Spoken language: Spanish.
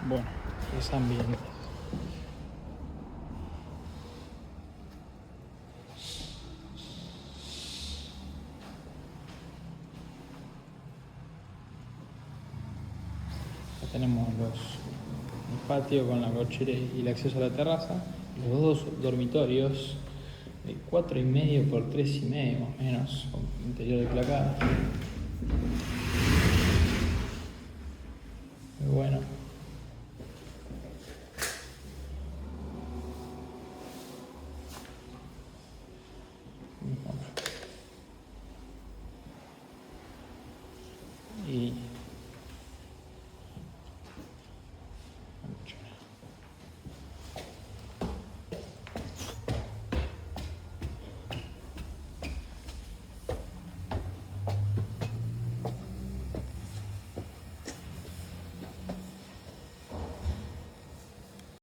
Bueno, es ambiente. Acá tenemos el patio con la cochera y el acceso a la terraza. Los dos dormitorios de 4,5 por 3,5 más o menos, con interior de placada. Muy bueno. Y